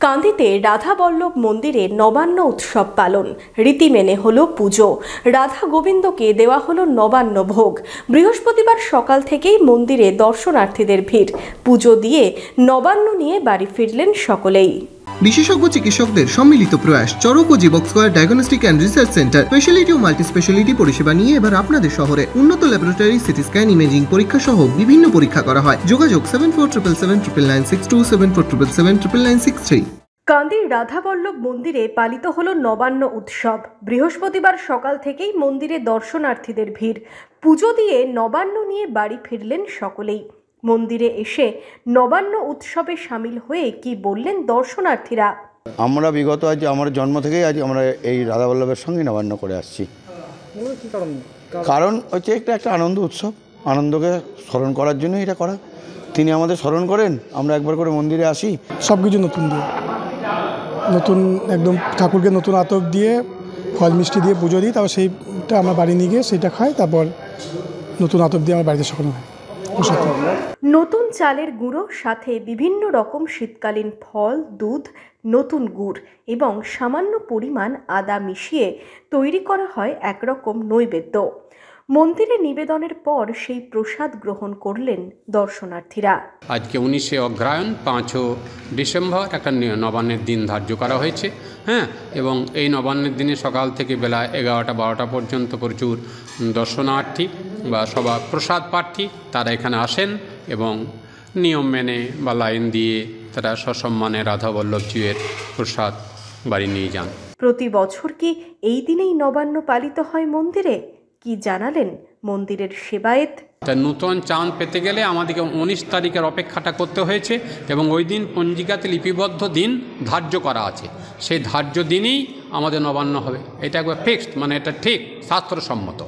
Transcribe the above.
কান্দিতে রাধাবল্লভ মন্দিরে নবান্ন উৎসব পালন, রীতি মেনে হলো পুজো। রাধা গোবিন্দকে দেওয়া হলো নবান্ন ভোগ। বৃহস্পতিবার সকাল থেকেই মন্দিরে দর্শনার্থীদের ভিড়। পুজো দিয়ে নবান্ন নিয়ে বাড়ি ফিরলেন সকলেই। বিশেষজ্ঞ চিকিৎসকদের সম্মিলিত প্রয়াস চরক ও Jivak square diagnostic and research centre speciality ও মাল্টি স্পেশালিটি পরিষেবা নিয়ে এবার আপনাদের শহরে উন্নত ল্যাবরেটরি, সিটি স্ক্যান, ইমেজিং পরীক্ষা সহ বিভিন্ন পরীক্ষা করা হয়। যোগাযোগ 7477799962, 7477799963। কান্দির রাধাবল্লভ মন্দিরে পালিত হলো নবান্ন উৎসব। বৃহস্পতিবার সকাল থেকেই মন্দিরে দর্শনার্থীদের ভিড়। পুজো দিয়ে নবান্ন নিয়ে বাড়ি ফিরলেন সকলেই। মন্দিরে এসে নবান্ন উৎসবে সামিল হয়ে কি বললেন দর্শনার্থীরা। আমরা বিগত আজ আমার জন্ম থেকেই আজ আমরা এই রাধাবল্লভের সঙ্গে নবান্ন করে আসছি। কারণ হচ্ছে একটা আনন্দ উৎসব, আনন্দকে স্মরণ করার জন্য এটা করা। তিনি আমাদের স্মরণ করেন, আমরা একবার করে মন্দিরে আসি। সব কিছু নতুন দিয়ে, নতুন একদম ঠাকুরকে নতুন আতপ দিয়ে ফল মিষ্টি দিয়ে পুজো দিই, তারপর সেইটা আমরা বাড়ি নিয়ে গিয়ে সেইটা খাই, তারপর নতুন আতপ দিয়ে আমার বাড়িতে সকলে হয়। নতুন চালের গুঁড়ো, সাথে বিভিন্ন রকম শীতকালীন ফল, দুধ, নতুন গুড় এবং সামান্য পরিমাণ আদা মিশিয়ে তৈরি করা হয় একরকম নৈবেদ্য। মন্দিরে নিবেদনের পর সেই প্রসাদ গ্রহণ করলেন দর্শনার্থীরা। আজকে 19শে অগ্রহায়ণ 5 ডিসেম্বর একটা নবান্নের দিন ধার্য করা হয়েছে। এবং এই নবান্নের দিনে সকাল থেকে বেলা 11টা-12টা পর্যন্ত প্রচুর দর্শনার্থী বা সবার প্রসাদ প্রার্থী তারা এখানে আসেন এবং নিয়ম মেনে বা লাইন দিয়ে তারা সসম্মানে রাধাবল্লভজির প্রসাদ বাড়ি নিয়ে যান। প্রতি বছর কি এই দিনেই নবান্ন পালিত হয় মন্দিরে? কি জানালেন মন্দিরের সেবায়েত। নূতন চাঁদ পেতে গেলে আমাদেরকে 19 তারিখের অপেক্ষাটা করতে হয়েছে এবং ওই দিন পঞ্জিকাতে লিপিবদ্ধ দিন ধার্য করা আছে। সেই ধার্য দিনেই আমাদের নবান্ন হবে। এটা একবার ফিক্সড, মানে এটা ঠিক শাস্ত্রসম্মত।